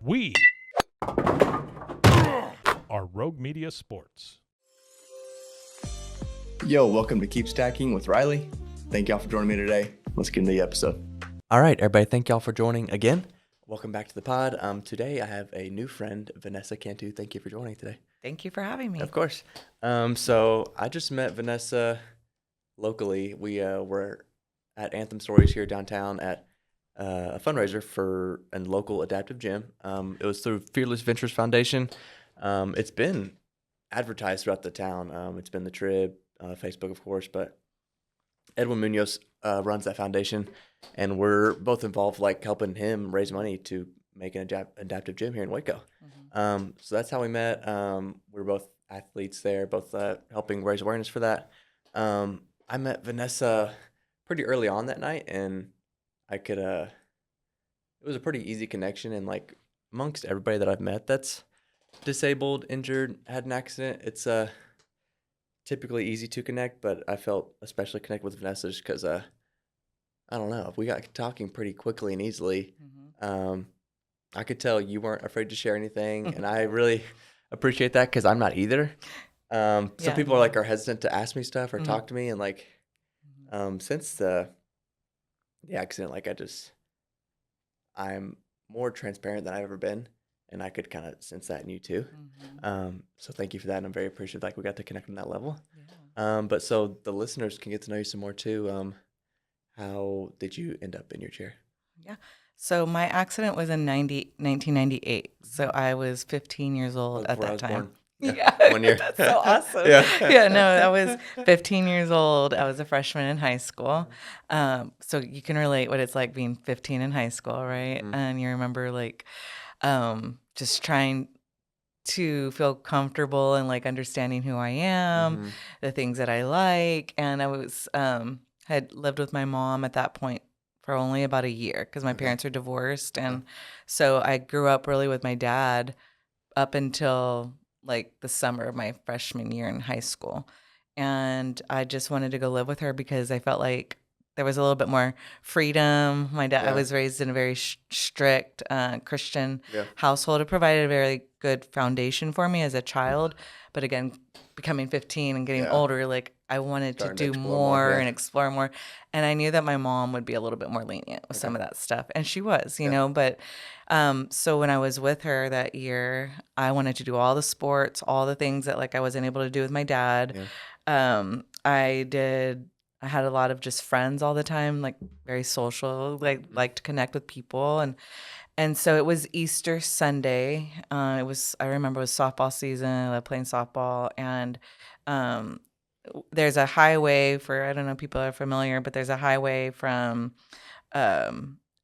We are Rogue Media Sports. Yo, welcome to Keep Stacking with Riley. Thank y'all for joining me today. Let's get into the episode. All right, everybody, thank y'all for joining again. Welcome back to the pod. Today I have a new friend, Vanessa Cantu. Thank you for joining today. Thank you for having me. Of course. So I just met Vanessa locally. We were at Anthem Stories here downtown at a fundraiser for a local adaptive gym. It was through Fearless Ventures Foundation. It's been advertised throughout the town. It's been the Trib, Facebook, of course, but Edwin Munoz runs that foundation, and we're both involved, like helping him raise money to make an adaptive gym here in Waco. So that's how we met. We're both athletes there, both helping raise awareness for that. I met Vanessa pretty early on that night, and I could it was a pretty easy connection, and like amongst everybody that I've met that's disabled, injured, had an accident, it's typically easy to connect, but I felt especially connected with Vanessa just because I don't know, we got talking pretty quickly and easily. I could tell you weren't afraid to share anything, and I really appreciate that because I'm not either. Some people are hesitant to ask me stuff or talk to me, and like since the accident, like I'm more transparent than I've ever been, and I could kind of sense that in you too. So thank you for that, and I'm very appreciative like we got to connect on that level. But so the listeners can get to know you some more too. How did you end up in your chair? So my accident was in 1998. So I was 15 years old at that time. Born. Yeah, 1 year. That's so awesome. No, I was 15 years old. I was a freshman in high school. So you can relate what it's like being 15 in high school, right? And you remember like just trying to feel comfortable and like understanding who I am, the things that I like. And I was had lived with my mom at that point for only about a year because my parents are divorced. And so I grew up really with my dad up until like the summer of my freshman year in high school. And I just wanted to go live with her because I felt like there was a little bit more freedom. My dad, I was raised in a very strict Christian household. It provided a very good foundation for me as a child. But again, becoming 15 and getting older, like I wanted to do more and explore more. And I knew that my mom would be a little bit more lenient with some of that stuff. And she was, you know, but so when I was with her that year, I wanted to do all the sports, all the things that like I wasn't able to do with my dad. I had a lot of just friends all the time, like very social, like to connect with people. And so it was Easter Sunday. I remember it was softball season. I loved playing softball. And there's a highway I don't know if people are familiar, but there's a highway from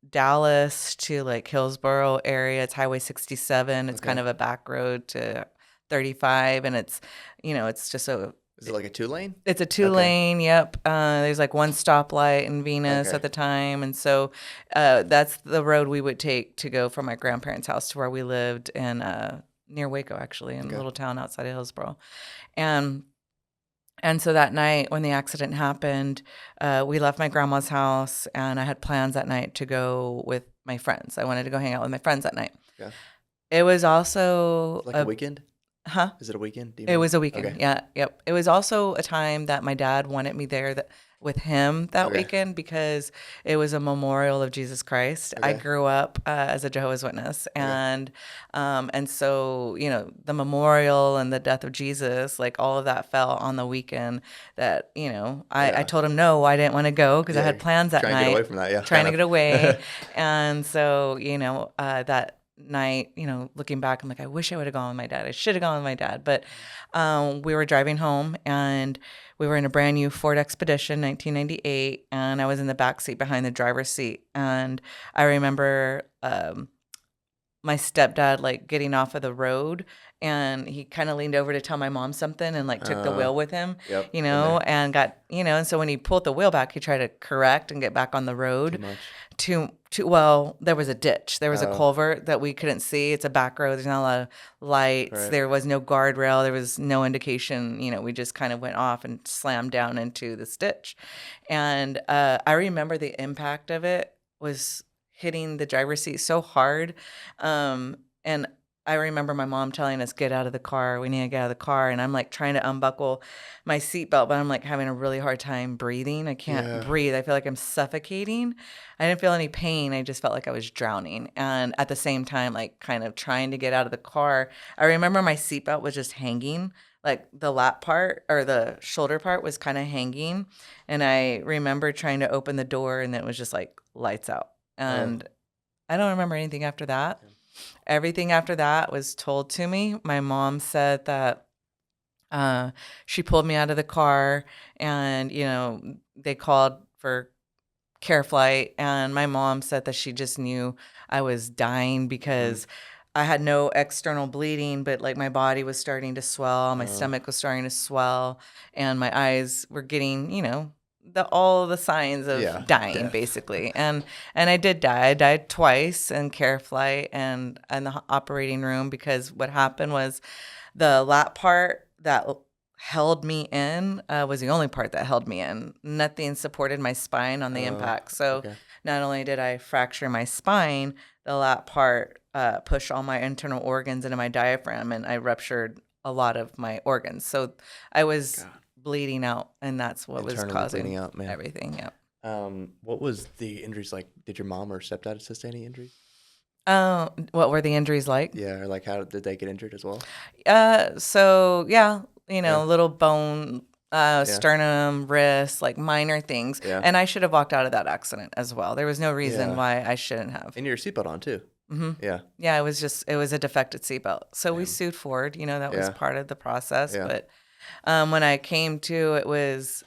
Dallas to like Hillsborough area. It's Highway 67. It's kind of a back road to 35. And it's, it's just Is it like a 2-lane? It's a 2-lane, yep. There's like one stoplight in Venus at the time. And so that's the road we would take to go from my grandparents' house to where we lived in near Waco, actually, in a little town outside of Hillsborough. And so that night when the accident happened, we left my grandma's house, and I had plans that night to go with my friends. I wanted to go hang out with my friends that night. Yeah. It was also a weekend? Huh? Is it a weekend? It was a weekend. Okay. Yep. It was also a time that my dad wanted me there with him that weekend because it was a memorial of Jesus Christ. I grew up as a Jehovah's Witness, and so the memorial and the death of Jesus, like all of that fell on the weekend. That I told him no, I didn't want to go because I had plans that night. Trying to get away from that, Trying to get away, and so that night, looking back, I'm like, I wish I would have gone with my dad. I should have gone with my dad. But we were driving home, and we were in a brand new Ford Expedition, 1998, and I was in the back seat behind the driver's seat. And I remember my stepdad like getting off of the road, and he kind of leaned over to tell my mom something and like took the wheel with him, and got, and so when he pulled the wheel back, he tried to correct and get back on the road. Well, there was a ditch. There was a culvert that we couldn't see. It's a back road. There's not a lot of lights. Right. There was no guardrail. There was no indication. We just kind of went off and slammed down into this ditch. And I remember the impact of it was hitting the driver's seat so hard. And I remember my mom telling us, get out of the car. We need to get out of the car. And I'm like trying to unbuckle my seatbelt, but I'm like having a really hard time breathing. I can't breathe. I feel like I'm suffocating. I didn't feel any pain. I just felt like I was drowning. And at the same time, like kind of trying to get out of the car, I remember my seatbelt was just hanging. Like the lap part or the shoulder part was kind of hanging. And I remember trying to open the door and it was just like lights out. And I don't remember anything after that. Everything after that was told to me. My mom said that she pulled me out of the car and, they called for care flight. And my mom said that she just knew I was dying because I had no external bleeding, but like my body was starting to swell. My stomach was starting to swell and my eyes were getting, all the signs of dying death. basically. And I did die. I died twice in care flight and in the operating room because what happened was the lap part that held me in was the only part that held me in. Nothing supported my spine on the impact. So not only did I fracture my spine, the lap part pushed all my internal organs into my diaphragm and I ruptured a lot of my organs. So I was bleeding out and that's what was Internally causing bleeding out, man. everything. Yeah. What was the injuries like? Did your mom or stepdad sustain any injuries? What were the injuries like? Yeah, or like how did they get injured as well? So yeah, little bone, sternum, wrist, like minor things. Yeah. And I should have walked out of that accident as well. There was no reason why I shouldn't have. And your seatbelt on too. Yeah. Yeah, it was a defected seatbelt. So we sued Ford, that was part of the process. Yeah. But when I came to, it was,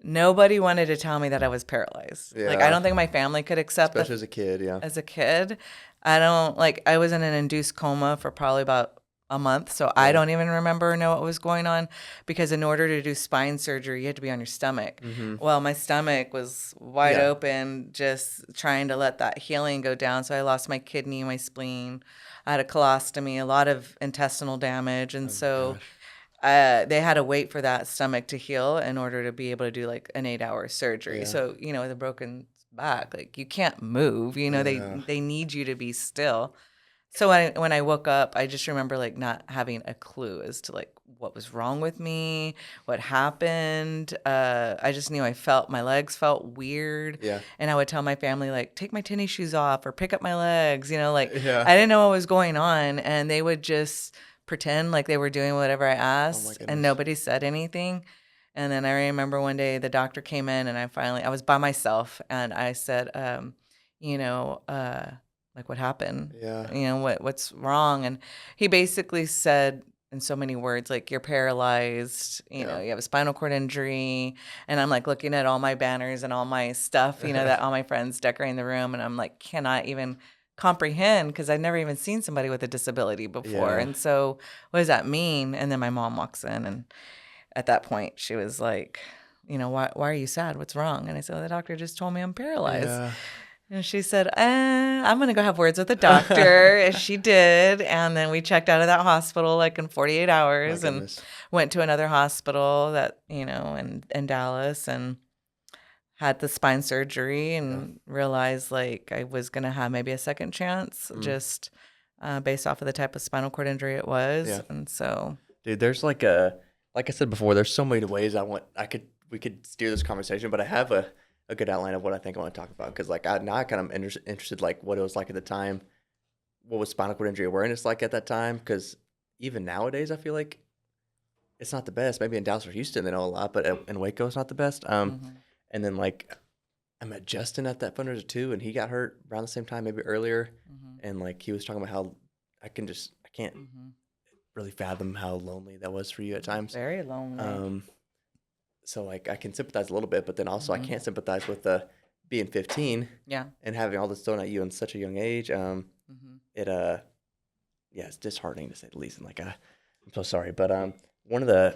nobody wanted to tell me that I was paralyzed. Like, I don't think my family could accept Especially as a kid, as a kid. I was in an induced coma for probably about a month. So I don't even remember or know what was going on because in order to do spine surgery, you had to be on your stomach. Well, my stomach was wide open, just trying to let that healing go down. So I lost my kidney, my spleen. I had a colostomy, a lot of intestinal damage. And they had to wait for that stomach to heal in order to be able to do like an 8-hour surgery. So, with a broken back, like you can't move, they need you to be still. So when I woke up, I just remember like not having a clue as to like what was wrong with me, what happened. I just knew my legs felt weird. Yeah. And I would tell my family like, take my tennis shoes off or pick up my legs, I didn't know what was going on. And they would just pretend like they were doing whatever I asked and nobody said anything. And then I remember one day the doctor came in and I was by myself and I said, like what happened? Yeah. What's wrong? And he basically said in so many words, like you're paralyzed, you have a spinal cord injury. And I'm like looking at all my banners and all my stuff, that all my friends decorating the room. And I'm like, cannot even comprehend because I'd never even seen somebody with a disability before. And so what does that mean? And then my mom walks in and at that point she was like, why are you sad? What's wrong? And I said, the doctor just told me I'm paralyzed. Yeah. And she said, I'm going to go have words with the doctor. And she did. And then we checked out of that hospital like in 48 hours and went to another hospital that, in Dallas and had the spine surgery and realized like I was going to have maybe a second chance just based off of the type of spinal cord injury it was. Yeah. And so. Dude, there's like I said before, there's so many ways we could steer this conversation, but I have a good outline of what I think I want to talk about because like I kind of interested like what it was like at the time, what was spinal cord injury awareness like at that time? Because even nowadays I feel like it's not the best. Maybe in Dallas or Houston they know a lot, but in Waco it's not the best. And then like I met Justin at that fundraiser too, and he got hurt around the same time, maybe earlier, and like he was talking about how I can't really fathom how lonely that was for you at times. Very lonely. So like I can sympathize a little bit, but then also I can't sympathize with being 15 and having all this thrown at you in such a young age. It's disheartening to say the least. And like I'm so sorry, but one of the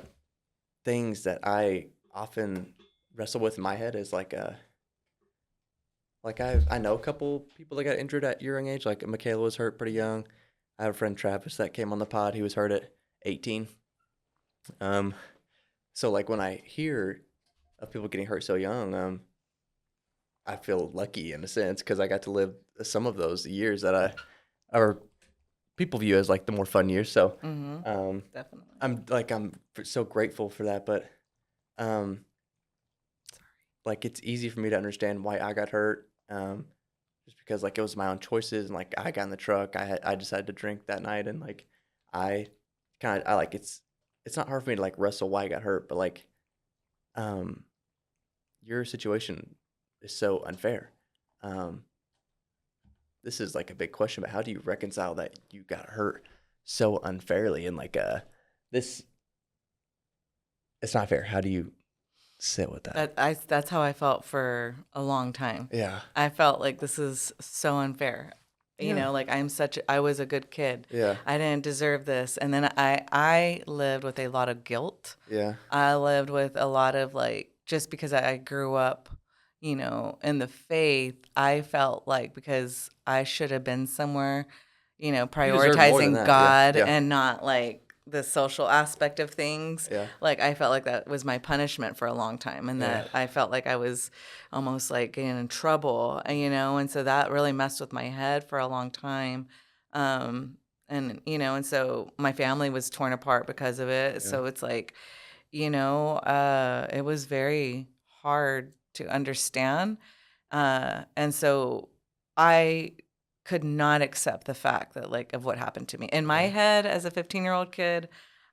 things that I often wrestle with in my head is like I know a couple people that got injured at your young age. Like Michaela was hurt pretty young. I have a friend Travis that came on the pod. He was hurt at 18. So like when I hear of people getting hurt so young, I feel lucky in a sense because I got to live some of those years that people view as like the more fun years. So Definitely. I'm so grateful for that. But like it's easy for me to understand why I got hurt. Just because like it was my own choices, and like I got in the truck, I decided to drink that night, and like I I like it's not hard for me to like wrestle why I got hurt, but like um your situation is so unfair. Um this is like a big question, but how do you reconcile that you got hurt so unfairly, and like this it's not fair. How do you sit with that? That's how I felt for a long time. Yeah. I felt like this is so unfair. Yeah. Like I was a good kid. Yeah. I didn't deserve this. And then I lived with a lot of guilt. Yeah. I lived with a lot of like, just because I grew up, in the faith, I felt like because I should have been somewhere, You deserve more than prioritizing that. God Yeah. and not like the social aspect of things. Yeah. Like I felt like that was my punishment for a long time, and that I felt like I was almost like getting in trouble, and so that really messed with my head for a long time. And so my family was torn apart because of it. Yeah. So it's like, it was very hard to understand. And so I could not accept the fact that like of what happened to me. In my head as a 15-year-old kid,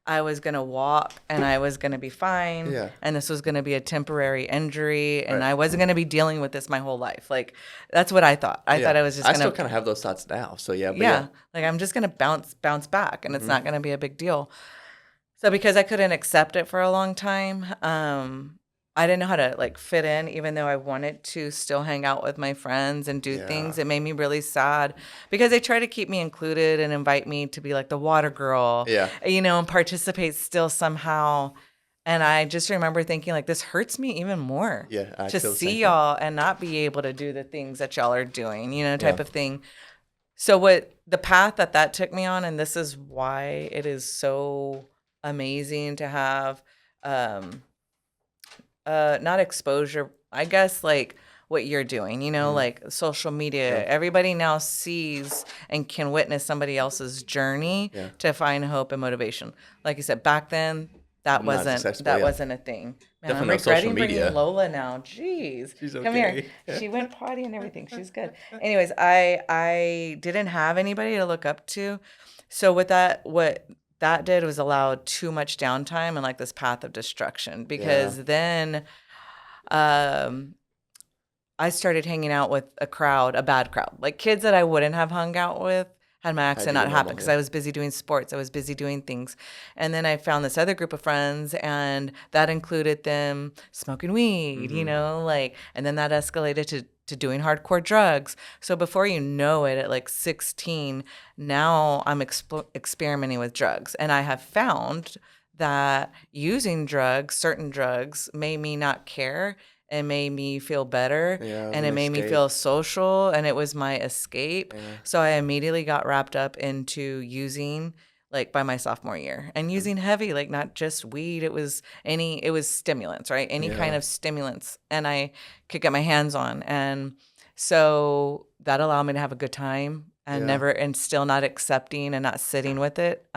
I was going to walk and I was going to be fine. Yeah. And this was going to be a temporary injury and Right. I wasn't going to be dealing with this my whole life. Like that's what I thought. I thought I was just I going still to kind of have those thoughts now. So yeah, but yeah, like I'm just going to bounce back and it's not going to be a big deal. So because I couldn't accept it for a long time, I didn't know how to like fit in, even though I wanted to still hang out with my friends and do things. It made me really sad because they try to keep me included and invite me to be like the water girl, and participate still somehow. And I just remember thinking like, this hurts me even more I to feel the same see thing. y'all and not be able to do the things that y'all are doing, type of thing. So what the path that took me on, and this is why it is so amazing to have, not exposure, I guess, like what you're doing, like social media. Everybody now sees and can witness somebody else's journey to find hope and motivation. Like you said, back then that Not accessible, wasn't a thing. Man, Definitely I'm no social regretting media. bringing Lola now. Jeez, She's come here. okay. She went potty and everything. She's good. Anyways, I didn't have anybody to look up to, so what that did was allow too much downtime and like this path of destruction because then I started hanging out with a bad crowd, like kids that I wouldn't have hung out with had my accident not happened because I was busy doing sports. I was busy doing things. And then I found this other group of friends and that included them smoking weed, and then that escalated to doing hardcore drugs. So before you know it, at like 16, now I'm experimenting with drugs. And I have found that using certain drugs, made me not care and made me feel better, and it made me feel social, and it was my escape. So I immediately got wrapped up into using like by my sophomore year and using heavy, like not just weed. It was stimulants, right? Any kind of stimulants, and I could get my hands on. And so that allowed me to have a good time and and still not accepting and not sitting with it.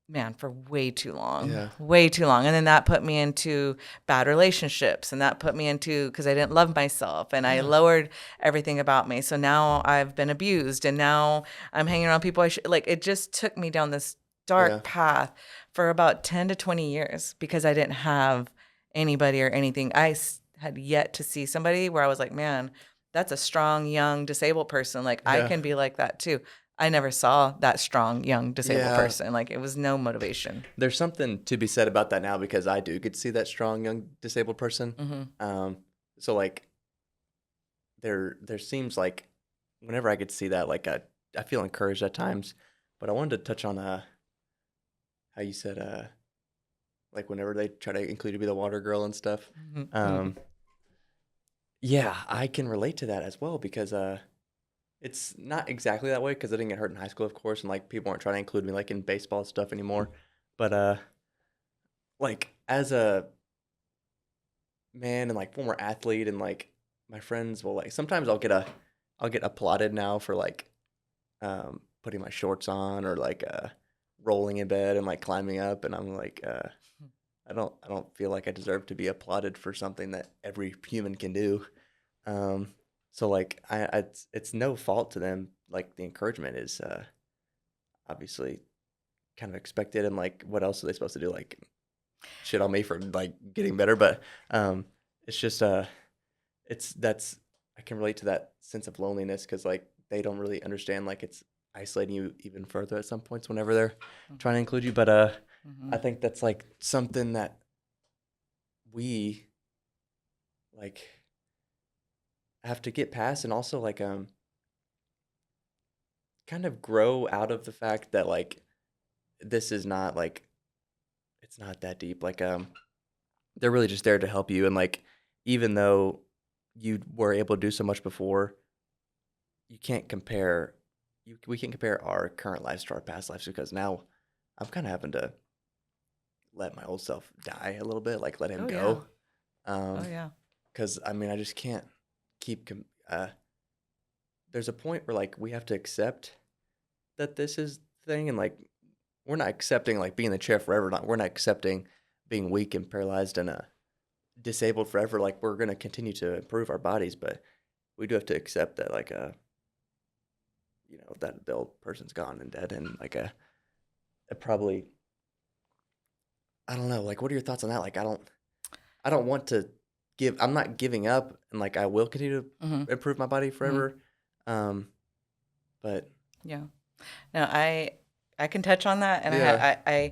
Man, for way too long. And then that put me into bad relationships, and that put me into, because I didn't love myself and I lowered everything about me. So now I've been abused, and now I'm hanging around people it just took me down this dark path for about 10 to 20 years because I didn't have anybody or anything. I had yet to see somebody where I was like, man, that's a strong, young, disabled person. Like I can be like that too. I never saw that strong, young, disabled person. Like it was no motivation. There's something to be said about that now because I do get to see that strong, young, disabled person. So like, there seems like whenever I get to see that, like I feel encouraged at times. But I wanted to touch on how you said like whenever they try to include you be the water girl and stuff. Yeah, I can relate to that as well because it's not exactly that way because I didn't get hurt in high school, of course, and like people aren't trying to include me like in baseball stuff anymore. But like as a man and like former athlete, and like my friends will like sometimes I'll get applauded now for like putting my shorts on or like rolling in bed and like climbing up, and I'm like, I don't feel like I deserve to be applauded for something that every human can do. So like it's no fault to them. Like the encouragement is obviously kind of expected, and like what else are they supposed to do? Like shit on me for like getting better, but it's just that's I can relate to that sense of loneliness because like they don't really understand like it's isolating you even further at some points whenever they're trying to include you. But I think that's like something that we like have to get past, and also like kind of grow out of the fact that like this is not like it's not that deep. Like they're really just there to help you, and like even though you were able to do so much before, you can't compare we can't compare our current lives to our past lives, because now I'm kind of having to let my old self die a little bit, like let him go. Oh yeah. Because I mean, I just can't keep. There's a point where like we have to accept that this is the thing, and like we're not accepting like being in the chair forever. We're not accepting being weak and paralyzed and disabled forever. Like we're gonna continue to improve our bodies, but we do have to accept that like that the old person's gone and dead, and like it probably, I don't know. Like, what are your thoughts on that? Like, I don't want to I'm not giving up, and like I will continue to improve my body forever. But yeah, no, I can touch on that, and yeah.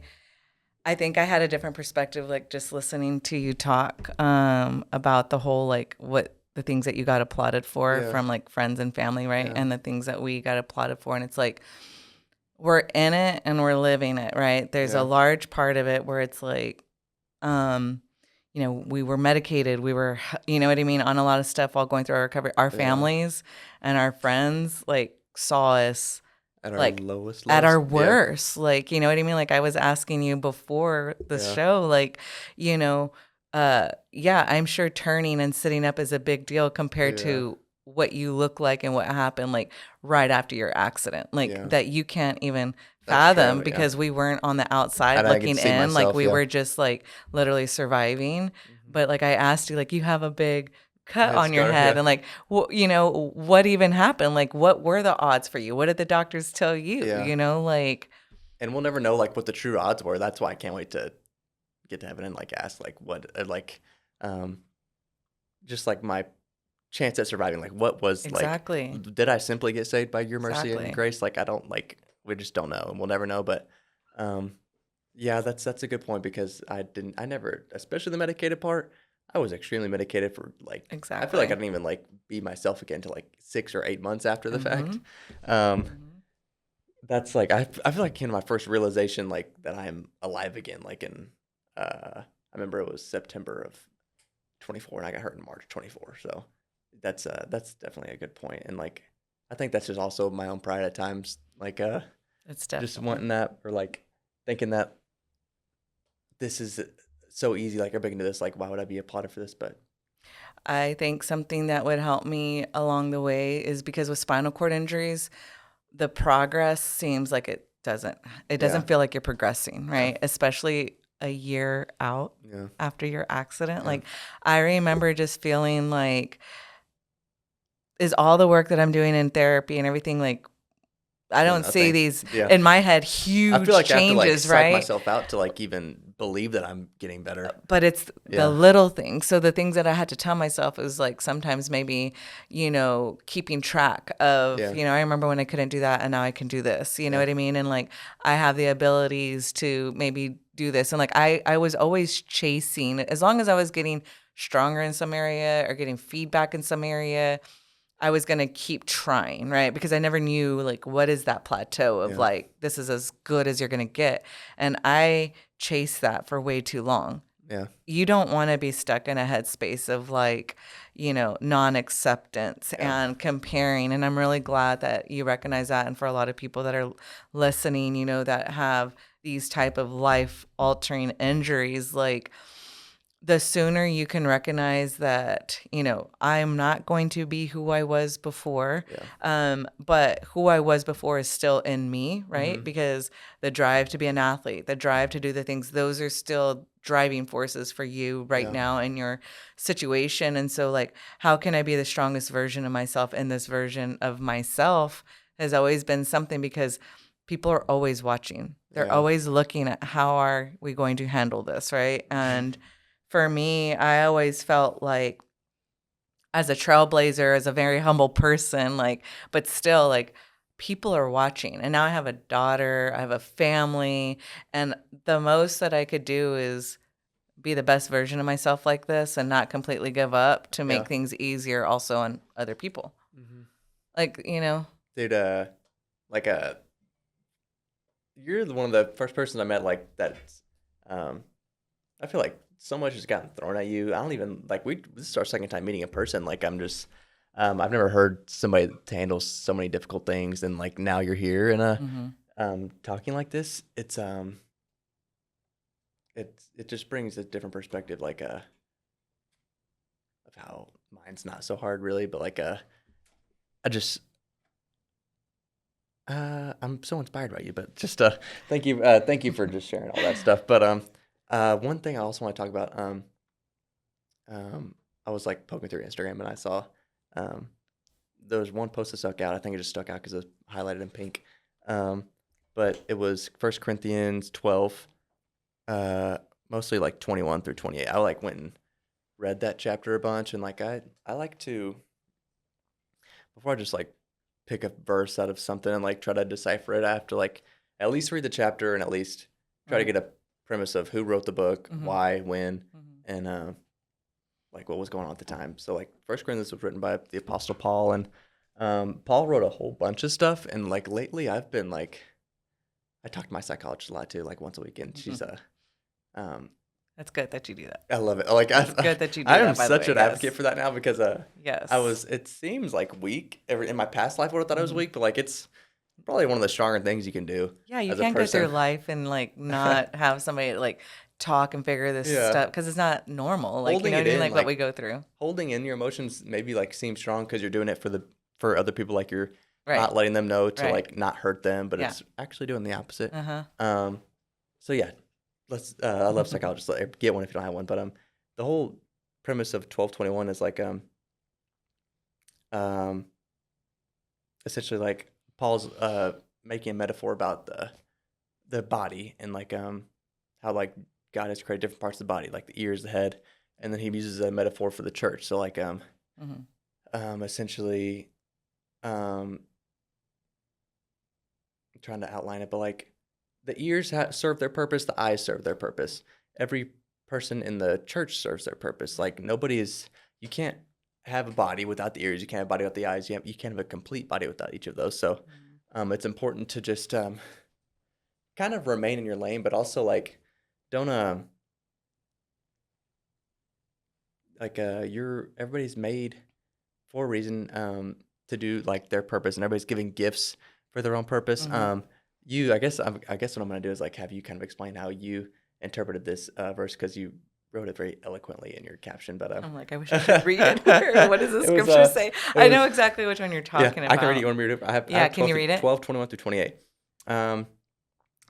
I think I had a different perspective, like just listening to you talk about the whole like what the things that you got applauded for Yeah. from like friends and family, right? Yeah. And the things that we got applauded for, and it's like we're in it and we're living it, right? There's Yeah. a large part of it where it's like, we were medicated, we were, you know what I mean, on a lot of stuff while going through our recovery. Our families and our friends like saw us At our like lowest, at our Yeah. worst, like, you know what I mean? Like I was asking you before the Yeah. show, like, I'm sure turning and sitting up is a big deal compared Yeah. to what you look like and what happened like right after your accident, like Yeah. that you can't even That's fathom true, yeah. because we weren't on the outside And I could looking see in, like myself, we yeah. were just like literally surviving. But like I asked you, like you have a big cut Head on your scar, head, yeah. and like what even happened? Like what were the odds for you? What did the doctors tell you? Yeah. Like And we'll never know like what the true odds were. That's why I can't wait to get to heaven and like ask like what just like my chance at surviving. Like what was exactly. like, did I simply get saved by your mercy Exactly. and grace? Like I don't like, we just don't know, and we'll never know. But yeah, that's a good point, because I never, especially the medicated part, I was extremely medicated for like, I feel like I Exactly. didn't even like be myself again until like 6 or 8 months after the fact. That's like, I feel like came to my first realization like that I'm alive again. Like in, I remember it was September of 24 and I got hurt in March 24. So that's definitely a good point. And like, I think that's just also my own pride at times. Like, It's definitely just wanting that, or like thinking that this is so easy. Like everybody can do this. Like, why would I be applauded for this? But I think something that would help me along the way is because with spinal cord injuries, the progress seems like it doesn't Yeah. feel like you're progressing, right? Especially a year out yeah, after your accident. Yeah. Like I remember just feeling like, is all the work that I'm doing in therapy and everything, like I don't see nothing. these Yeah. in my head huge I feel like I have to like changes, psych right? myself out to like even believe that I'm getting better. But it's Yeah. the little things. So the things that I had to tell myself is like sometimes maybe, keeping track of, Yeah. I remember when I couldn't do that and now I can do this, you know Yeah. what I mean? And like I have the abilities to maybe do this. And like I was always chasing, as long as I was getting stronger in some area or getting feedback in some area, I was going to keep trying, right? Because I never knew like what is that plateau of Yeah. like this is as good as you're going to get. And I chased that for way too long. Yeah. You don't want to be stuck in a headspace of like, non-acceptance and comparing. And I'm really glad that you recognize that. And for a lot of people that are listening, that have these type of life-altering injuries, like the sooner you can recognize that, I'm not going to be who I was before, but who I was before is still in me, right? Because the drive to be an athlete, the drive to do the things, those are still driving forces for you right now in your situation. And so, like, how can I be the strongest version of myself? And this version of myself has always been something, because people are always watching. They're always looking at how are we going to handle this, right? And for me, I always felt like, as a trailblazer, as a very humble person, like, but still, like, people are watching. And now I have a daughter, I have a family, and the most that I could do is be the best version of myself like this and not completely give up to make things easier also on other people. Like, Dude, like you're one of the first persons I met like that. I feel like so much has gotten thrown at you. I don't even like this is our second time meeting in person. Like I'm just I've never heard somebody to handle so many difficult things, and like now you're here and talking like this. It just brings a different perspective, like of how mine's not so hard really, but like I just I'm so inspired by you, but just thank you for just sharing all that stuff. But one thing I also want to talk about, I was like poking through Instagram and I saw there was one post that stuck out. I think it just stuck out because it was highlighted in pink. But it was 1 Corinthians 12, mostly like 21 through 28. I like went and read that chapter a bunch, and like I like to, before I just like pick a verse out of something and like try to decipher it, I have to like at least read the chapter and at least try to get a premise of who wrote the book, why, when, and like what was going on at the time. So like 1 Corinthians was written by the Apostle Paul, and Paul wrote a whole bunch of stuff. And like lately, I've been like, I talk to my psychologist a lot too, like once a week, and she's that's good that you do that. I love it. Like it's good that you do I that. am such an advocate for that now because yes, it seems like weak. In my past life, I would have thought I was weak, but like it's probably one of the stronger things you can do. Yeah, you can't go through life and like not have somebody like talk and figure this stuff, because it's not normal. Like holding like what we go through. Holding in your emotions maybe like seems strong because you're doing it for other people. Like you're not letting them know to like not hurt them, but it's actually doing the opposite. So yeah, I love psychologists. Get one if you don't have one. But the whole premise of 12:21 is like essentially like Paul's making a metaphor about the body and like how like God has created different parts of the body, like the ears, the head, and then he uses a metaphor for the church. So like essentially I'm trying to outline it, but like the ears serve their purpose, the eyes serve their purpose. Every person in the church serves their purpose. Like you can't have a body without the ears. You can't have a body without the eyes. You can't have a complete body without each of those. So it's important to just kind of remain in your lane, but also like don't everybody's made for a reason to do like their purpose, and everybody's giving gifts for their own purpose. I guess what I'm gonna do is like have you kind of explain how you interpreted this verse, because you wrote it very eloquently in your caption. But I'm like, I wish I could read it. What does the scripture say? I know exactly which one you're talking about. I can read it. You want me to read it? I have can you read it? 12:21 through 28.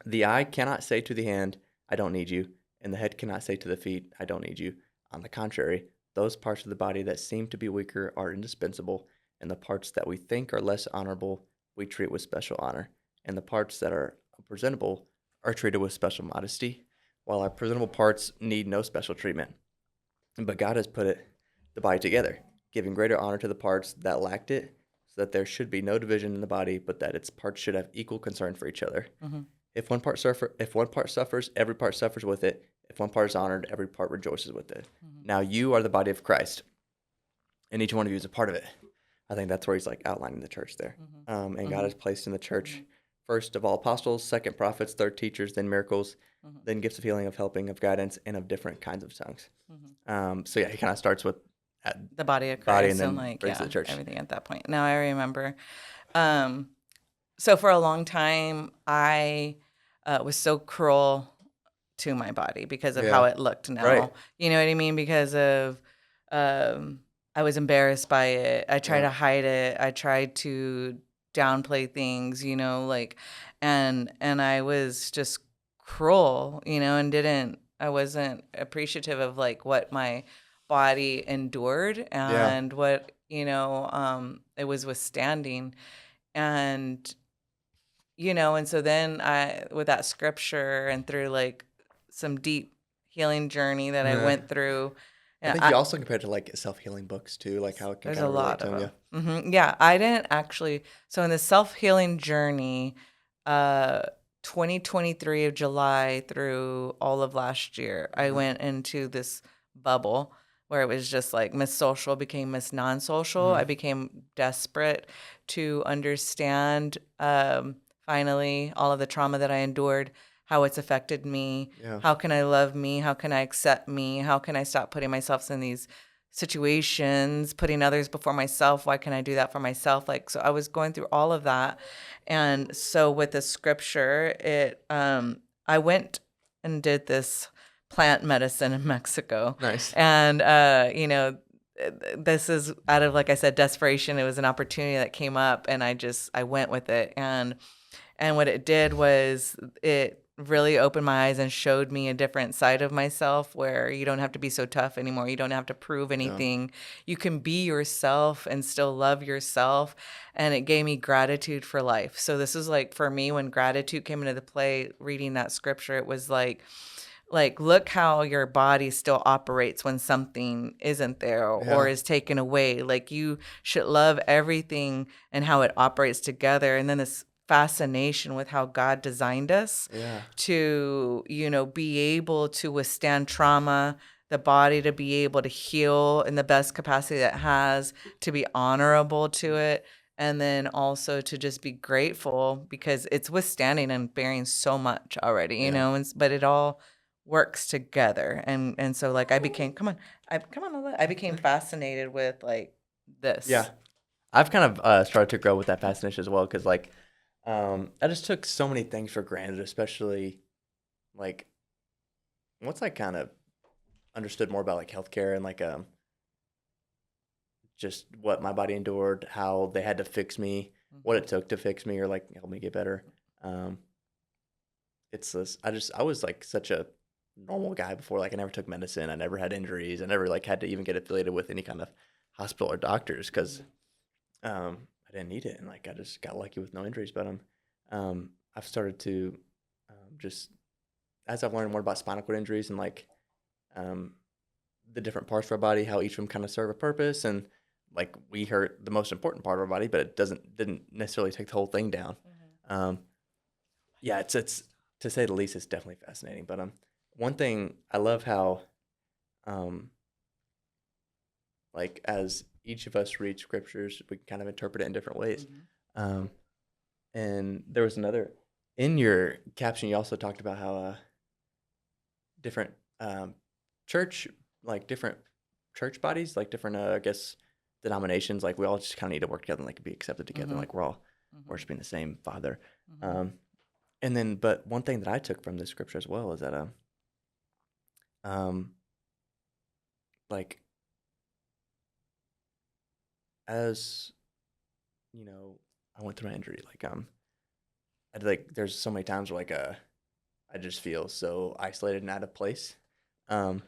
The eye cannot say to the hand, I don't need you, and the head cannot say to the feet, I don't need you. On the contrary, those parts of the body that seem to be weaker are indispensable, and the parts that we think are less honorable we treat with special honor, and the parts that are presentable are treated with special modesty, while our presentable parts need no special treatment. But God has put the body together, giving greater honor to the parts that lacked it, so that there should be no division in the body, but that its parts should have equal concern for each other. If one part suffers, every part suffers with it. If one part is honored, every part rejoices with it. Now you are the body of Christ, and each one of you is a part of it. I think that's where he's like outlining the church there. And God has placed in the church, first of all, apostles, second prophets, third teachers, then miracles, then gifts of healing, of helping, of guidance, and of different kinds of tongues. So yeah, he kind of starts with the body of Christ, and then like brings to the church. Everything at that point. Now I remember. So for a long time, I was so cruel to my body because of Yeah. how it looked now. Right. You know what I mean? Because of I was embarrassed by it. I tried Yeah. to hide it. I tried to downplay things, like and I was just cruel, and I wasn't appreciative of like what my body endured Yeah. and what, it was withstanding. And and so then I, with that scripture and through like some deep healing journey that I Yeah. went through, I yeah, think you also compared to like self-healing books too, like how it can there's kind a of relate lot to of them. Yeah. them. Yeah, I didn't actually. So in the self healing journey, uh, 2023 of July through all of last year, I went into this bubble where it was just like Miss Social became Miss Non-Social. I became desperate to understand, finally, all of the trauma that I endured, how it's affected me. Yeah. How can I love me? How can I accept me? How can I stop putting myself in these situations, putting others before myself? Why can I do that for myself? Like, so I was going through all of that. And so with the scripture, I went and did this plant medicine in Mexico. Nice. And, this is out of, like I said, desperation. It was an opportunity that came up and I went with it. And what it did was it really opened my eyes and showed me a different side of myself where you don't have to be so tough anymore. You don't have to prove anything. You can be yourself and still love yourself. And it gave me gratitude for life. So this is like, for me, when gratitude came into the play, reading that scripture, it was like, look how your body still operates when something isn't there or Yeah. is taken away. Like, you should love everything and how it operates together. And then this fascination with how God designed us Yeah. to, be able to withstand trauma, the body to be able to heal in the best capacity that it has, to be honorable to it, and then also to just be grateful because it's withstanding and bearing so much already, Yeah. but it all works together. And so like I became, Lola. I became fascinated with like this. Yeah. I've kind of started to grow with that fascination as well because like I just took so many things for granted, especially like once I kind of understood more about like healthcare and like just what my body endured, how they had to fix me, what it took to fix me or like help me get better. Um, it's this. I was like such a normal guy before. Like I never took medicine. I never had injuries. I never like had to even get affiliated with any kind of hospital or doctors because I didn't need it, and like I just got lucky with no injuries. But I've started to just as I've learned more about spinal cord injuries and like the different parts of our body, how each of them kind of serve a purpose, and like we hurt the most important part of our body, but it didn't necessarily take the whole thing down. Yeah, it's to say the least, it's definitely fascinating. But one thing I love how like as each of us read scriptures, we can kind of interpret it in different ways. And there was another in your caption. You also talked about how different church, like different church bodies, like different, I guess, denominations. Like we all just kind of need to work together and like be accepted together. Like we're all worshiping the same Father. And then, but one thing that I took from this scripture as well is that like as you know, I went through my injury. Like I like there's so many times where like I just feel so isolated and out of place. That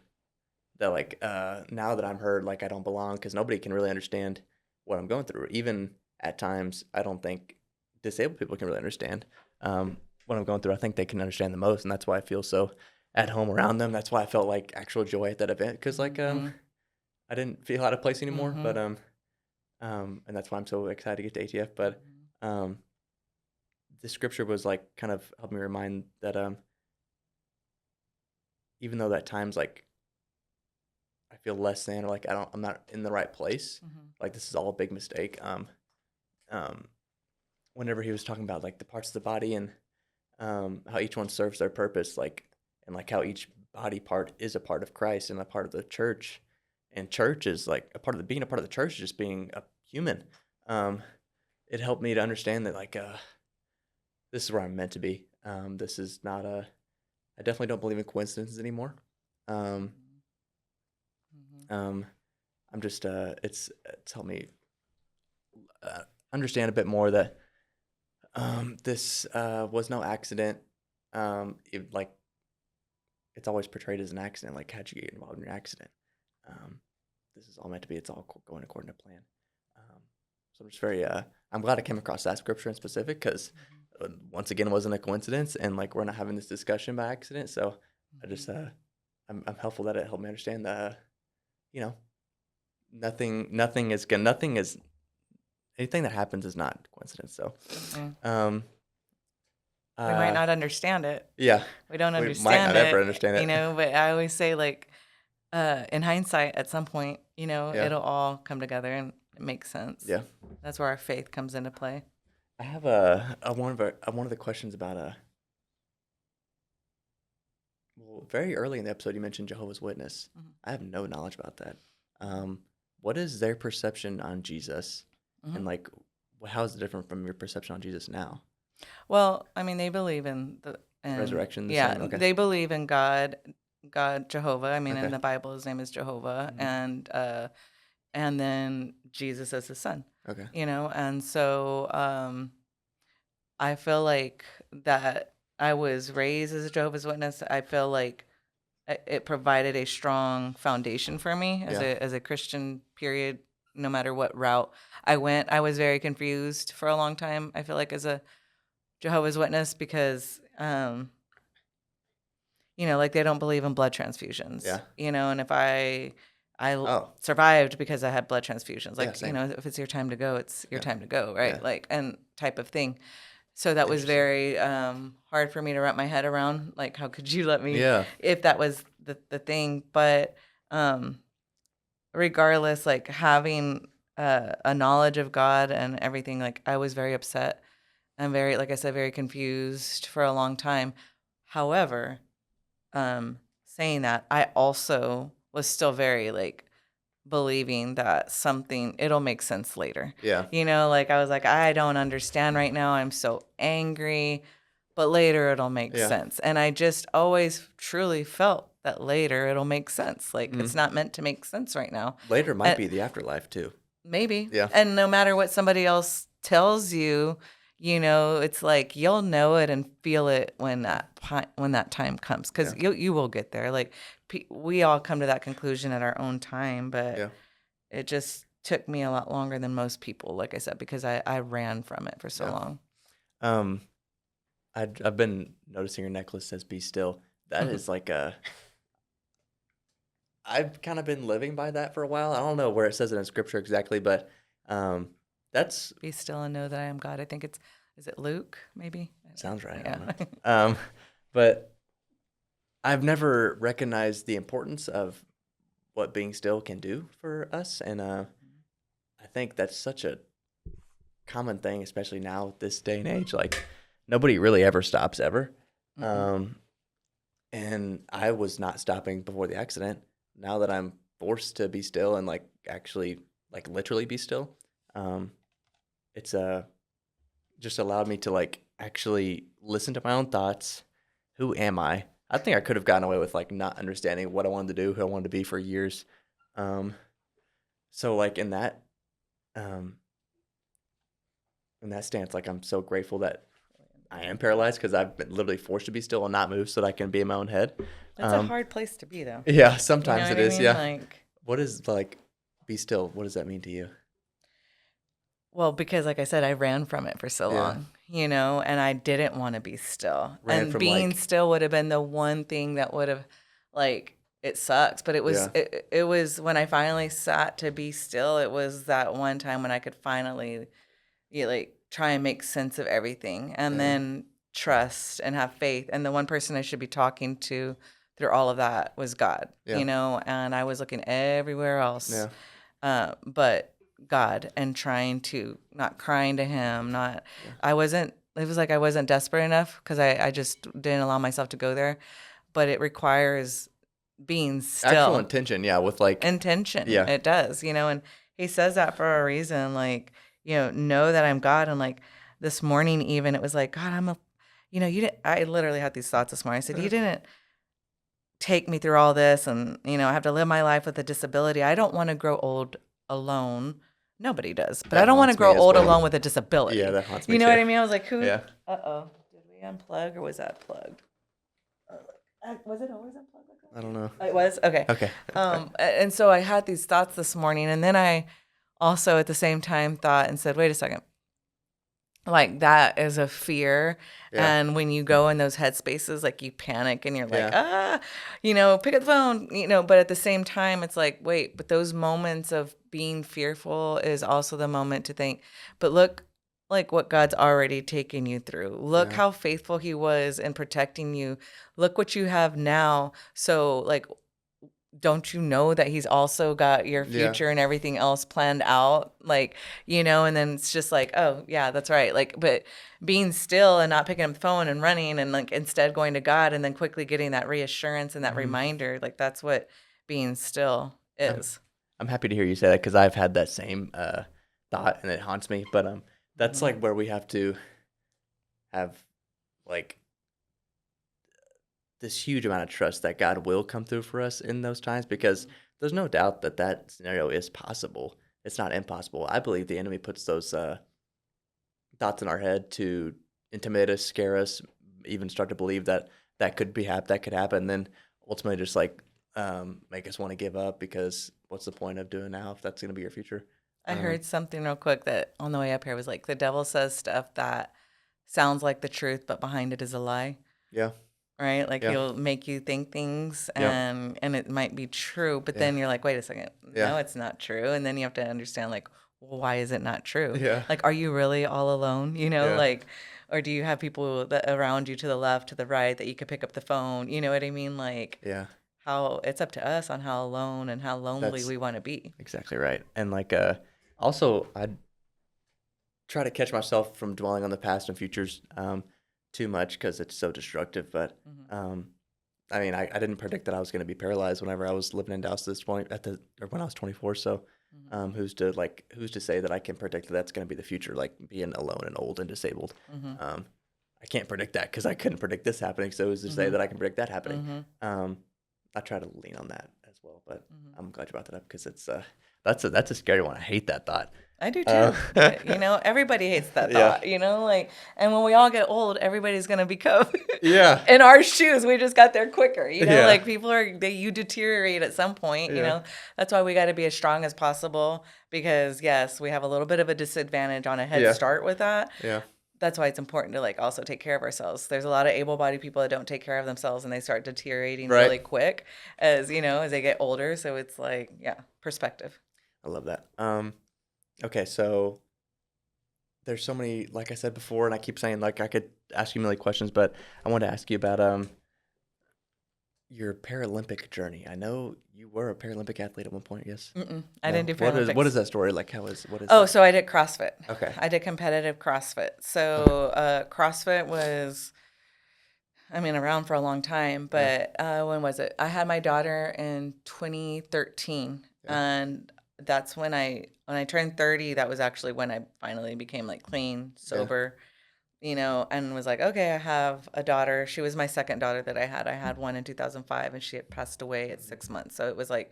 like now that I'm hurt, like I don't belong because nobody can really understand what I'm going through. Even at times, I don't think disabled people can really understand what I'm going through. I think they can understand the most, and that's why I feel so at home around them. That's why I felt like actual joy at that event because like I didn't feel out of place anymore. But and that's why I'm so excited to get to ATF. But the scripture was like kind of helped me remind that even though at times like I feel less than or like I'm not in the right place, like this is all a big mistake. Whenever he was talking about like the parts of the body and how each one serves their purpose, like and like how each body part is a part of Christ and a part of the church, and church is like a part of the being a part of the church is just being a human. It helped me to understand that like this is where I'm meant to be. This is not I definitely don't believe in coincidences anymore. Um, I'm just it's helped me understand a bit more that this was no accident. Like it's always portrayed as an accident. Like how'd you get involved in your accident? This is all meant to be. It's all going according to plan. So I'm just very. I'm glad I came across that scripture in specific because once again, it wasn't a coincidence, and like we're not having this discussion by accident. So I just I'm helpful that it helped me understand that nothing is anything that happens is not coincidence. So we might not understand it. Yeah, we don't we understand might not ever understand it. But I always say like in hindsight, at some point, it'll all come together and it makes sense. Yeah, that's where our faith comes into play. I have one of the questions about well, very early in the episode you mentioned Jehovah's Witness. I have no knowledge about that. What is their perception on Jesus, and like how is it different from your perception on Jesus now? Well, I mean, they believe in the resurrection. Okay. They believe in God, Jehovah. I mean, in the Bible, his name is Jehovah, and then Jesus as the Son. Okay. And so I feel like that I was raised as a Jehovah's Witness. I feel like it provided a strong foundation for me as a Christian, period, no matter what route I went. I was very confused for a long time, I feel like, as a Jehovah's Witness because, like they don't believe in blood transfusions. Yeah. And if I survived because I had blood transfusions. Like, if it's your time to go, it's your time to go, right? Yeah. Like, and type of thing. So that was very hard for me to wrap my head around. Like, how could you let me, if that was the thing. But regardless, like having a knowledge of God and everything, like I was very upset and very, like I said, very confused for a long time. However, saying that, I also was still very like believing that it'll make sense later. Yeah. Like I was like, I don't understand right now. I'm so angry, but later it'll make sense. And I just always truly felt that later it'll make sense. Like it's not meant to make sense right now. Later might be the afterlife too. Maybe. Yeah. And no matter what somebody else tells you, it's like you'll know it and feel it when that time comes, because you will get there. Like we all come to that conclusion at our own time, but it just took me a lot longer than most people, like I said, because I ran from it for so long. I've been noticing your necklace says "Be still." That is like I've kind of been living by that for a while. I don't know where it says it in scripture exactly, but that's "Be still and know that I am God." I think is it Luke, maybe? Sounds right. Yeah. I don't know. But I've never recognized the importance of what being still can do for us, and I think that's such a common thing, especially now this day and age. Like nobody really ever stops ever, and I was not stopping before the accident. Now that I'm forced to be still and like actually like literally be still, it's just allowed me to like actually listen to my own thoughts. Who am I? I think I could have gotten away with like not understanding what I wanted to do, who I wanted to be for years. So like in that stance, like I'm so grateful that I am paralyzed because I've been literally forced to be still and not move so that I can be in my own head. That's a hard place to be, though. Yeah, sometimes it is. Yeah. Like, what is like be still? What does that mean to you? Well, because like I said, I ran from it for so long, and I didn't want to be still. And being still would have been the one thing that would have, like, it sucks. But it was, it was when I finally sat to be still, it was that one time when I could finally, like, try and make sense of everything and then trust and have faith. And the one person I should be talking to through all of that was God, and I was looking everywhere else. But God, and not crying to him, it was like I wasn't desperate enough because I just didn't allow myself to go there. But it requires being still. Actual intention, with like intention. Yeah. It does, and he says that for a reason, like, know that I'm God. And like this morning, even it was like, God, you didn't, I literally had these thoughts this morning. I said, you didn't take me through all this and, I have to live my life with a disability. I don't want to grow old alone. Nobody does. But I That don't want to haunts me grow as old well. alone with a disability. Yeah, that haunts me You know too. what I mean? I was like, who? Yeah. Uh-oh. Did we unplug or was that plugged? Was it always unplugged like that? I don't know. It was? Okay. Okay. And so I had these thoughts this morning, and then I also at the same time thought and said, wait a second. Like that is a fear. Yeah. And when you go in those headspaces, like you panic and you're like, Yeah. pick up the phone, but at the same time, it's like, wait, but those moments of being fearful is also the moment to think, but look, like what God's already taken you through. Look Yeah. how faithful he was in protecting you. Look what you have now. So like, don't you know that he's also got your Yeah. future and everything else planned out? Like, and then it's just like, oh yeah, that's right. Like, but being still and not picking up the phone and running and like instead going to God and then quickly getting that reassurance and that reminder, like that's what being still is. I'm happy to hear you say that because I've had that same thought and it haunts me. But that's like where we have to have like this huge amount of trust that God will come through for us in those times because there's no doubt that that scenario is possible. It's not impossible. I believe the enemy puts those thoughts in our head to intimidate us, scare us, even start to believe that that could happen, and then ultimately just like make us want to give up because what's the point of doing now if that's going to be your future? I heard something real quick that on the way up here was like the devil says stuff that sounds like the truth, but behind it is a lie. Yeah. Right? Like Yeah. he'll make you think things Yeah. and it might be true, but then you're like, wait a second. Yeah. No, it's not true. And then you have to understand like, well, why is it not true? Yeah. Like, are you really all alone? Yeah. Like, or do you have people that around you to the left, to the right that you could pick up the phone? You know what I mean? Like Yeah. how it's up to us on how alone and how lonely That's- we want to be. Exactly right. And like also I'd try to catch myself from dwelling on the past and futures too much because it's so destructive. But I mean, I didn't predict that I was going to be paralyzed whenever I was living in Dallas at this point or when I was 24. So who's to say that I can predict that that's going to be the future, like being alone and old and disabled. I can't predict that because I couldn't predict this happening. So who's to say that I can predict that happening? I try to lean on that as well, but I'm glad you brought that up because it's that's a scary one. I hate that thought. I do too. Everybody hates that thought, like, and when we all get old, everybody's going to become Yeah. in our shoes. We just got there quicker, Yeah. like people you deteriorate at some point, that's why we got to be as strong as possible because yes, we have a little bit of a disadvantage on a head start with that. Yeah. That's why it's important to like also take care of ourselves. There's a lot of able-bodied people that don't take care of themselves and they start deteriorating really quick as they get older. So it's like, perspective. I love that. Okay, so there's so many, like I said before, and I keep saying like I could ask you a million questions, but I want to ask you about your Paralympic journey. I know you were a Paralympic athlete at one point, yes? I didn't do Paralympics. What is that story like? What is so I did CrossFit. Okay. I did competitive CrossFit. So CrossFit was, around for a long time, but when was it? I had my daughter in 2013, and that's when I turned 30. That was actually when I finally became like clean, sober, and was like, okay, I have a daughter. She was my second daughter that I had. I had one in 2005 and she had passed away at 6 months. So it was like,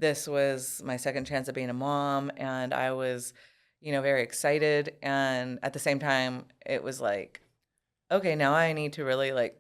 this was my second chance of being a mom. And I was, very excited. And at the same time, it was like, okay, now I need to really like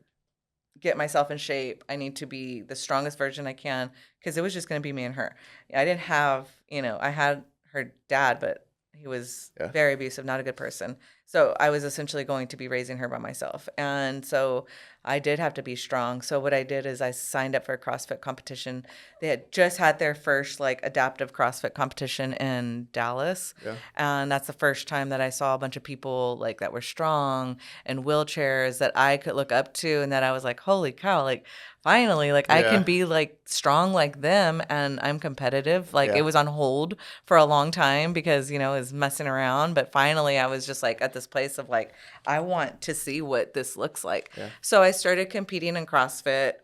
get myself in shape. I need to be the strongest version I can because it was just going to be me and her. I didn't have, I had her dad, but he was very abusive, not a good person. So I was essentially going to be raising her by myself. And so I did have to be strong. So what I did is I signed up for a CrossFit competition. They had just had their first like adaptive CrossFit competition in Dallas. Yeah. And that's the first time that I saw a bunch of people like that were strong and wheelchairs that I could look up to and that I was like, holy cow, like finally, like I can be like strong like them and I'm competitive. Like it was on hold for a long time because, I was messing around. But finally I was just like at this place of like, I want to see what this looks like. Yeah. So I started competing in CrossFit.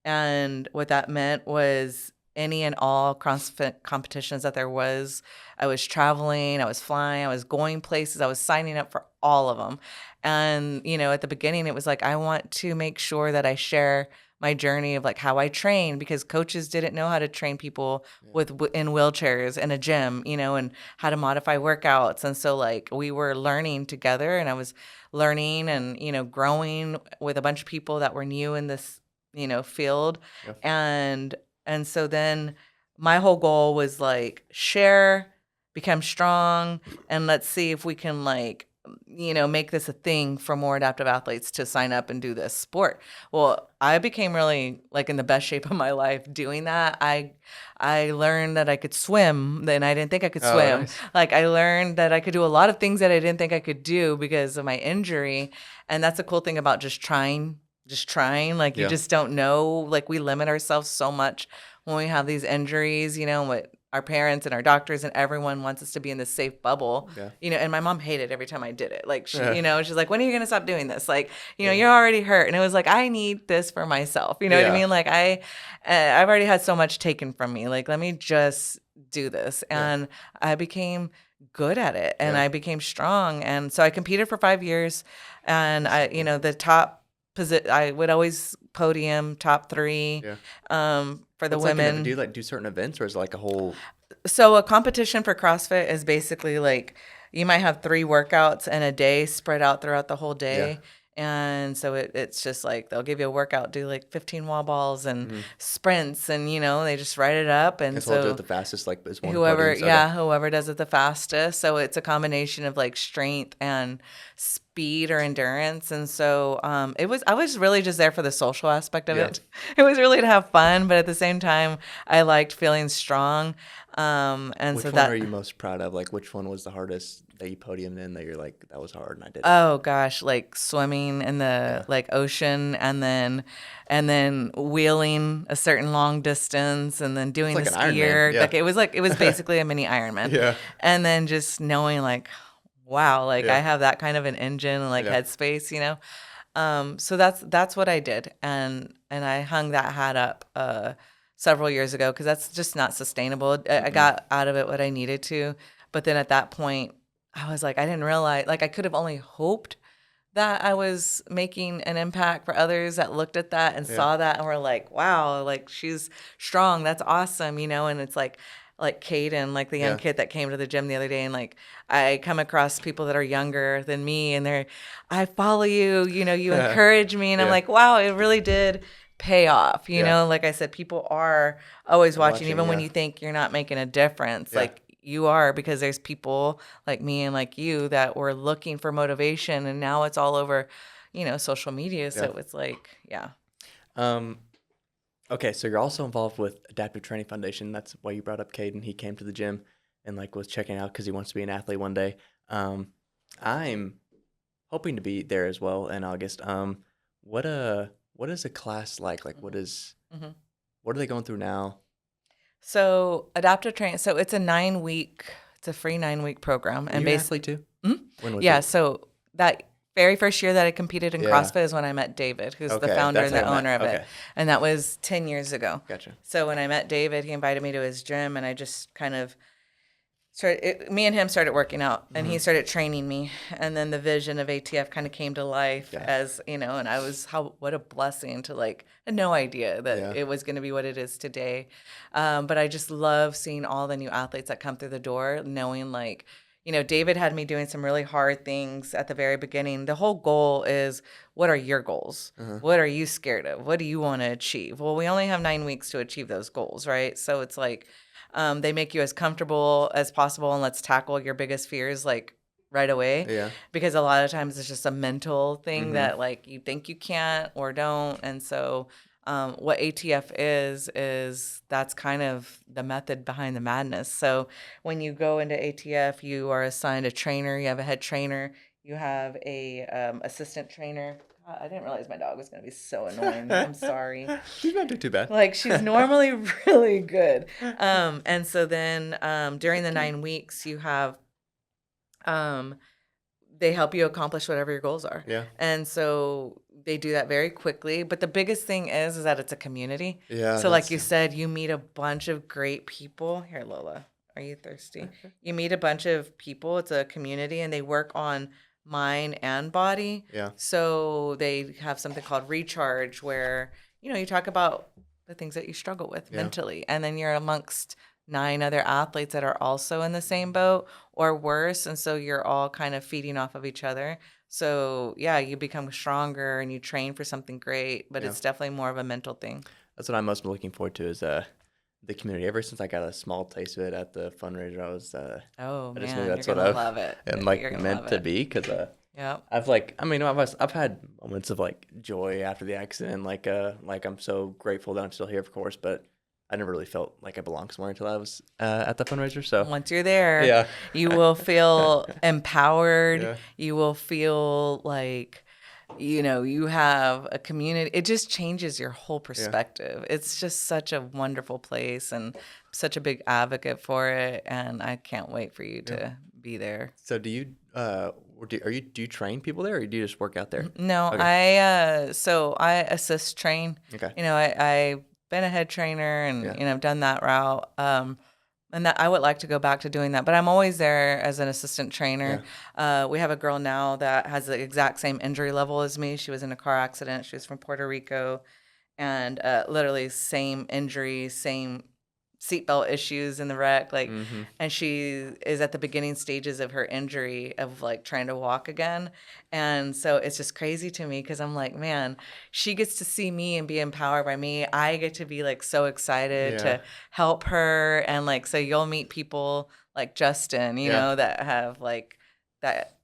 And what that meant was any and all CrossFit competitions that there was. I was traveling, I was flying, I was going places, I was signing up for all of them. And, at the beginning, it was like, I want to make sure that I share my journey of like how I train, because coaches didn't know how to train people in wheelchairs in a gym, and how to modify workouts. And so like we were learning together, and I was learning and, growing with a bunch of people that were new in this, field. Yeah. And so then my whole goal was like share, become strong, and let's see if we can like, make this a thing for more adaptive athletes to sign up and do this sport. Well, I became really like in the best shape of my life doing that. I learned that I could swim, then I didn't think I could swim. Nice. Like I learned that I could do a lot of things that I didn't think I could do because of my injury. And that's a cool thing about just trying. Like you just don't know. Like we limit ourselves so much when we have these injuries, what our parents and our doctors and everyone wants us to be in this safe bubble, and my mom hated every time I did it. Like, she's like, when are you going to stop doing this? Like, you're already hurt. And it was like, I need this for myself. You know what I mean? Like I've already had so much taken from me. Like, let me just do this. And I became good at it, and I became strong. And so I competed for 5 years, and the top I would always podium top 3 for the women. Do you do certain events, or is it like a whole? So a competition for CrossFit is basically like you might have 3 workouts in a day spread out throughout the whole day. And so it's just like they'll give you a workout, do like 15 wall balls and sprints, and they just write it up. And so do it the fastest, like is one whoever podium, whoever does it the fastest. So it's a combination of like strength and speed or endurance. And so I was really just there for the social aspect of it. It was really to have fun, but at the same time I liked feeling strong. And which so one that are you most proud of? Like, which one was the hardest that you podiumed in that you're like, that was hard and I did it? Oh gosh, like swimming in the like ocean, and then wheeling a certain long distance, and then doing It's the like an skier. Ironman, Like it was basically a mini Ironman. And then just knowing like, wow, like I have that kind of an engine and like headspace, So that's what I did, and I hung that hat up several years ago, because that's just not sustainable. I got out of it what I needed to, but then at that point I was like, I didn't realize, like I could have only hoped that I was making an impact for others that looked at that and saw that and were like, wow, like she's strong. That's awesome. And it's like Caden, like the young kid that came to the gym the other day, and like I come across people that are younger than me, and I follow you, you encourage me, and I'm like, wow, it really did pay off. Like I said, people are always watching even when you think you're not making a difference. Like you are, because there's people like me and like you that were looking for motivation, and now it's all over, social media. So it's like, Okay, so you're also involved with Adaptive Training Foundation. That's why you brought up Caden. He came to the gym and like was checking out because he wants to be an athlete one day. I'm hoping to be there as well in August. What is a class like? Like what are they going through now? So adaptive training. So it's a 9-week. It's a free 9-week program. And basically too. When was it? So that very first year that I competed in CrossFit is when I met David, who's the founder and the owner of it. And that was 10 years ago. Gotcha. So when I met David, he invited me to his gym, and I just kind of me and him started working out, and he started training me. And then the vision of ATF kind of came to life as, and I was, what a blessing to like, I had no idea that it was going to be what it is today. But I just love seeing all the new athletes that come through the door, knowing like, David had me doing some really hard things at the very beginning. The whole goal is, what are your goals? What are you scared of? What do you want to achieve? Well, we only have 9 weeks to achieve those goals, right? So it's like, they make you as comfortable as possible, and let's tackle your biggest fears like right away. Yeah. Because a lot of times it's just a mental thing that like you think you can't or don't. And so what ATF is that's kind of the method behind the madness. So when you go into ATF, you are assigned a trainer. You have a head trainer. You have a assistant trainer. I didn't realize my dog was going to be so annoying. I'm sorry. She's not doing too bad. Like, she's normally really good. And so then during the 9 weeks, you have, they help you accomplish whatever your goals are. Yeah. And so they do that very quickly. But the biggest thing is that it's a community. Yeah. So like you said, you meet a bunch of great people. Here, Lola, are you thirsty? You meet a bunch of people. It's a community, and they work on mind and body. Yeah. So they have something called recharge where, you talk about the things that you struggle with mentally. And then you're amongst 9 other athletes that are also in the same boat or worse. And so you're all kind of feeding off of each other. So yeah, you become stronger and you train for something great, but it's definitely more of a mental thing. That's what I'm most looking forward to is the community. Ever since I got a small taste of it at the fundraiser, I was oh I just man, knew that's you're what gonna I love it. am You're gonna meant love to it. be because Yep. I've had moments of joy after the accident, like I'm so grateful that I'm still here, of course, but I never really felt like I belonged somewhere until I was at the fundraiser. So Once you're there, yeah, you will feel empowered. Yeah. You will feel like, you have a community. It just changes your whole perspective. It's just such a wonderful place and such a big advocate for it. And I can't wait for you to be there. So do you do you train people there, or do you just work out there? No, Okay. so I assist train. Okay. I've been a head trainer and I've done that route. And that I would like to go back to doing that, but I'm always there as an assistant trainer. We have a girl now that has the exact same injury level as me. She was in a car accident. She was from Puerto Rico, and literally same injury, same seatbelt issues in the wreck. And she is at the beginning stages of her injury of trying to walk again. And so it's just crazy to me because I'm like, man, she gets to see me and be empowered by me. I get to be so excited to help her. And so you'll meet people like Justin, that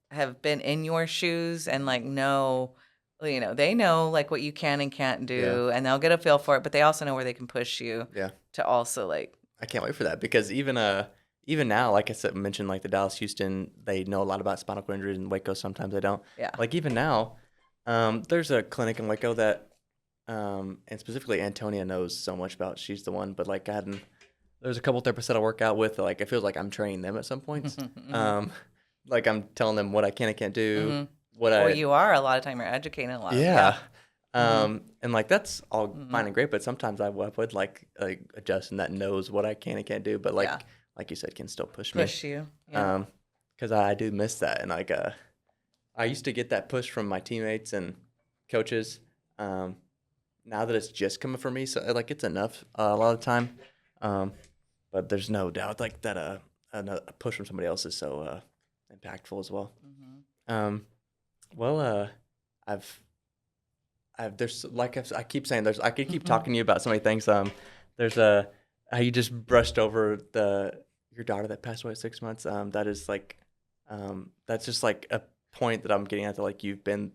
have been in your shoes and know, they know what you can and can't do, and they'll get a feel for it, but they also know where they can push you to also I can't wait for that because even now, like I said, mentioned the Dallas Houston, they know a lot about spinal cord injuries, and Waco sometimes they don't. Yeah. Even now, there's a clinic in Waco that, and specifically Antonia knows so much about. She's the one, but there's a couple therapists that I work out with. It feels like I'm training them at some points. I'm telling them what I can and can't do. Well, you are a lot of time. You're educating a lot. And that's all fine and great, but sometimes I would a Justin that knows what I can and can't do, but like you said, can still push you. Because I do miss that, and I used to get that push from my teammates and coaches. Now that it's just coming from me, so it's enough a lot of the time. But there's no doubt that a push from somebody else is so impactful as well. There's I keep saying I could keep talking to you about so many things. There's how you just brushed over your daughter that passed away at 6 months. That is that's just a point that I'm getting at that you've been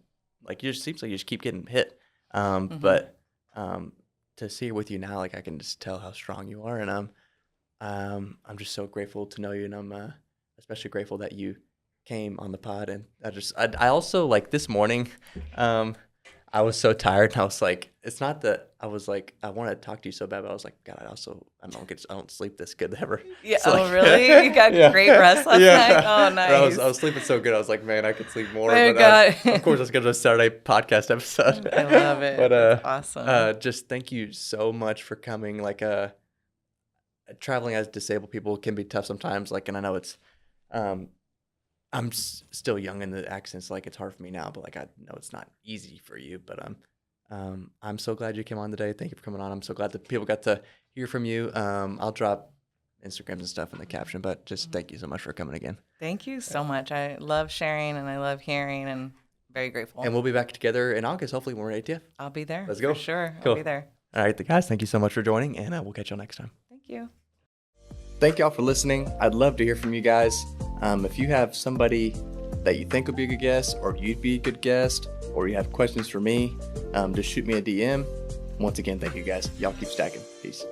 you just seems like you just keep getting hit. But to see it with you now, I can just tell how strong you are, and I'm just so grateful to know you, and I'm especially grateful that you came on the pod. And I also this morning, I was so tired, and I was it's not that I was I want to talk to you so bad, but I was God, I don't sleep this good ever. Yeah. So, Really? You got great rest last night? Oh, nice. I was sleeping so good. I was man, I could sleep more. Oh, but God. Of course, let's go to a Saturday podcast episode. I love it. But That's awesome. just thank you so much for coming. Traveling as disabled people can be tough sometimes. And I know it's, I'm still young in the accents. It's hard for me now, but I know it's not easy for you. But I'm so glad you came on today. Thank you for coming on. I'm so glad that people got to hear from you. I'll drop Instagrams and stuff in the caption, but just thank you so much for coming again. Thank you so much. I love sharing and I love hearing, and very grateful. And we'll be back together in August, hopefully when we're at ATF. I'll be there. Let's go. For sure. Cool. I'll be there. All right, guys, thank you so much for joining, and we'll catch y'all next time. Thank you. Thank y'all for listening. I'd love to hear from you guys. If you have somebody that you think would be a good guest, or you'd be a good guest, or you have questions for me, just shoot me a DM. Once again, thank you guys. Y'all keep stacking. Peace.